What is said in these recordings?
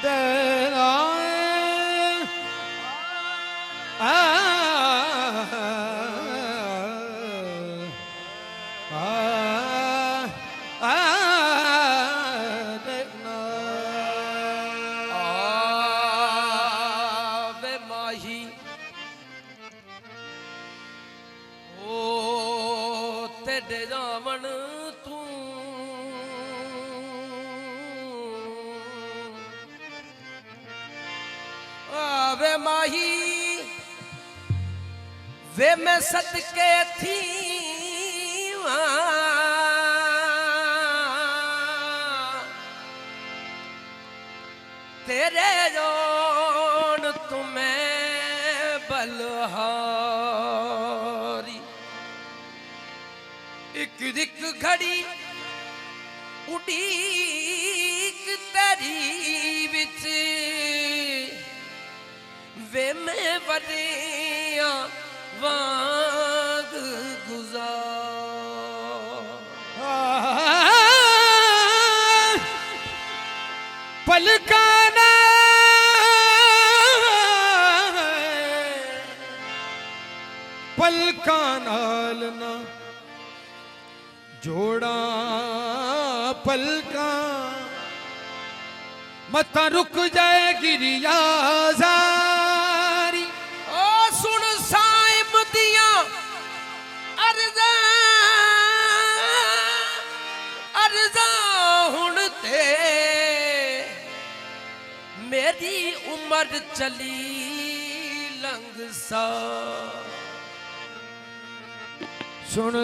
तेरा देखना वे माही ओ तेरे जावन तू वे माही वे मैं सदके थी तेरे जोन तुम्हें बलहारी एक रिक घड़ी उड़ीक तेरी विच वे मैं वरिया वाग गुजार पलकाना पलका नाल ना जोड़ा पलका मता रुक जाए गिरिया जारी ओ सुन साहिब दिया अर्जा अर्जा हुण ते मेरी उम्र चली लंघ सा सुन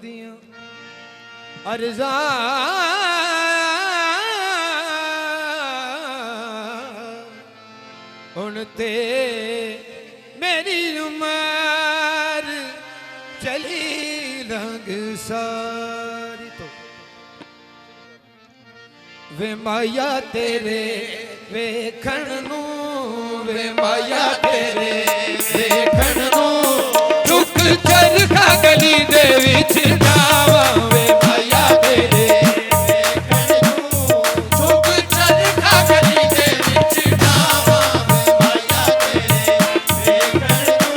दिया अर्जा हुण ते मेरी उम्र चली लंघ सारी तो वे माया तेरे वेखण नू वे माया तेरे वेखण नू रुक चरखा गली दे विच जावा वे माया तेरे वेखण नू रुक चरखा गली दे विच जावा वे माया तेरे वेखण नू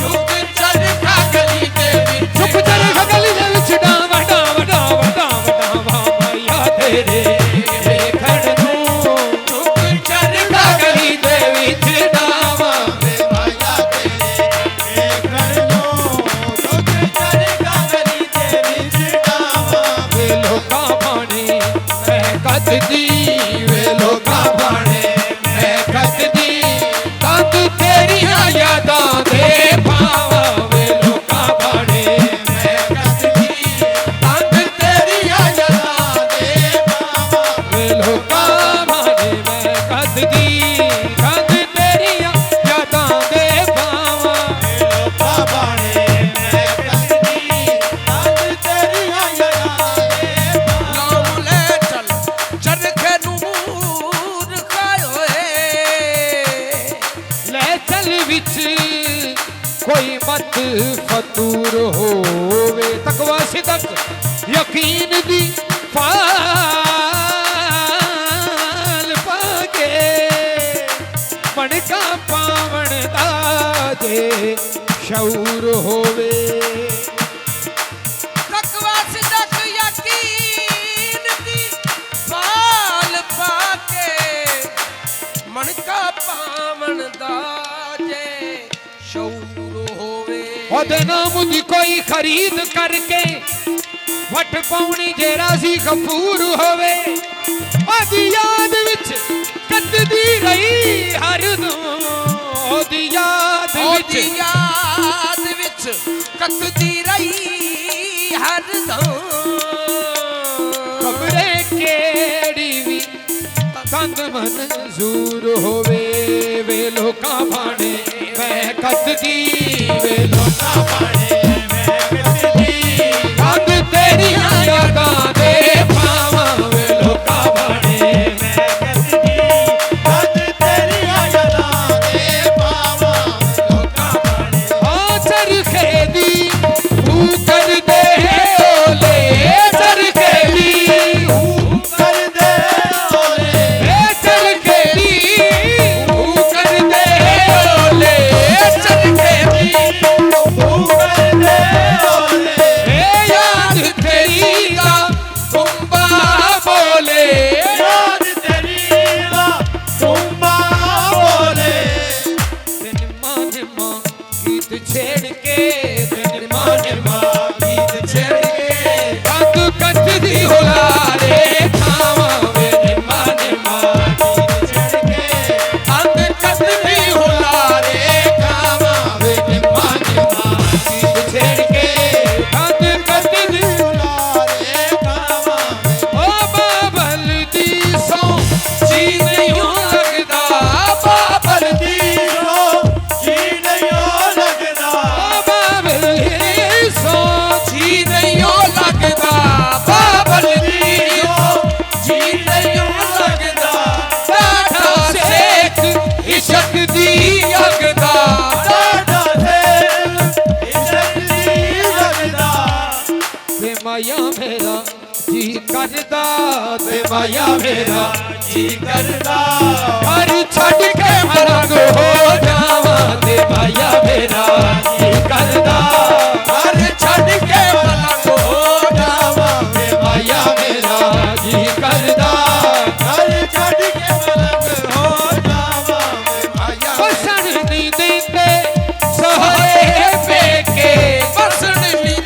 रुक चरखा गली दे विच रुक चरखा गली दे विच डावा डावा डावा डावा डावा माया तेरे वे लोका बाणे मैं कददी तंद तेरिया यादां दे पावा वे लोका बाणे मैं कददी तंद तेरिया यादां दे पावा वे लोका बाणे मैं कददी तंद तेरिया यादां दे पावा वे लोका बाणे मैं कददी तंद तेरिया यादां दे पावा ले चल चरखे नूर खायो ले चल विच कोई मत फतूर होवे तकवा सिदक यकीन दी फाल पाके मणका पावण दा जे शऊर होवे तकवा सिदक यकीन दी फाल पाके मणका पावण दा जे शऊर होवे ओदे नाम दी कोई खरीद करके वट पाउनी जे राजी गफूर होवे ओदी याद विच कददी रही हरदम ओदी याद विच कददी रही हरदम खबरे केड़ी भी तंद मंजूर होवे वे लोका बाणे मैं कददी वे लोका बाणे मैं कददी तंद तेरिया यादां दे पावा वे लोका बाणे मैं कददी तंद तेरिया यादां दे पावा लोका बाणे ओ चरखे दी तू कर दे ओले ਗੀਤ ਛੇੜ ਕੇ ਨਿਰਮਾ ਨਿਰਮਾ ਗੀਤ ਛੇੜ ਕੇ ਕੰਧ ਕੱਚ ਦੀ ਹੁਲਾਰੇ ਖਾਵਾਂ ਵੇ ਨਿਰਮਾ ਨਿਰਮਾ ਗੀਤ ਛੇੜ ਕੇ ਕੰਧ ਕੱਚ ਦੀ ਹੁਲਾਰੇ ਖਾਵਾਂ ਵੇ ਨਿਰਮਾ ਨਿਰਮਾ ਗੀਤ ਛੇੜ ਕੇ ਕੰਧ ਕੱਚ ਦੀ ਹੁਲਾਰੇ ਖਾਵਾਂ ਓ ਬਾਬਲ ਦੀ ਸੌ ਜੀ ਨਹੀਂ ਲੱਗਦਾ ਬਾਬਲ ਦੀ ਮਾਇਆ ਮੇਰਾ ਜੀ ਕਰਦਾ ਤੇ ਮਾਇਆ ਮੇਰਾ ਜੀ ਕਰਦਾ ਘਰ ਛੱਡ ਕੇ ਮਰਗ ਹੋ ਜਾਵਾਂ ਤੇ ਮਾਇਆ ਮੇਰਾ ਜੀ ਕਰਦਾ ਘਰ ਛੱਡ ਕੇ ਮਰਗ ਹੋ ਜਾਵਾਂ ਤੇ ਮਾਇਆ ਮੇਰਾ ਜੀ ਕਰਦਾ ਘਰ ਛੱਡ ਕੇ ਮਰਗ ਹੋ ਜਾਵਾਂ ਤੇ ਮਾਇਆ ਬਸਣ ਨਹੀਂ ਦਿੰਦੇ ਸੋਹਰੇ ਪੇਕੇ ਬਸਣ ਨਹੀਂ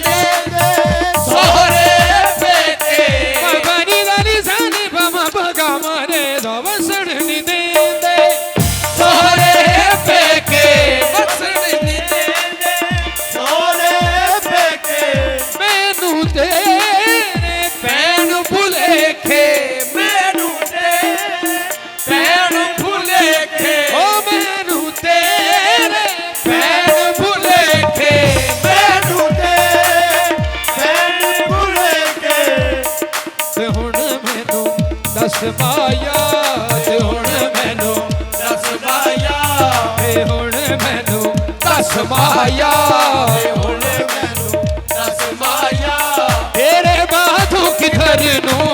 ਦਸ ਮਾਇਆ ਤੇ ਹੁਣ ਮੈਨੂੰ ਦਸ ਮਾਇਆ ਤੇ ਹੁਣ ਮੈਨੂੰ ਦਸ ਮਾਇਆ ਤੇ ਹੁਣ ਮੈਨੂੰ ਦਸ ਮਾਇਆ ਤੇਰੇ ਬਾਝੋਂ ਕਿਧਰ ਨੂੰ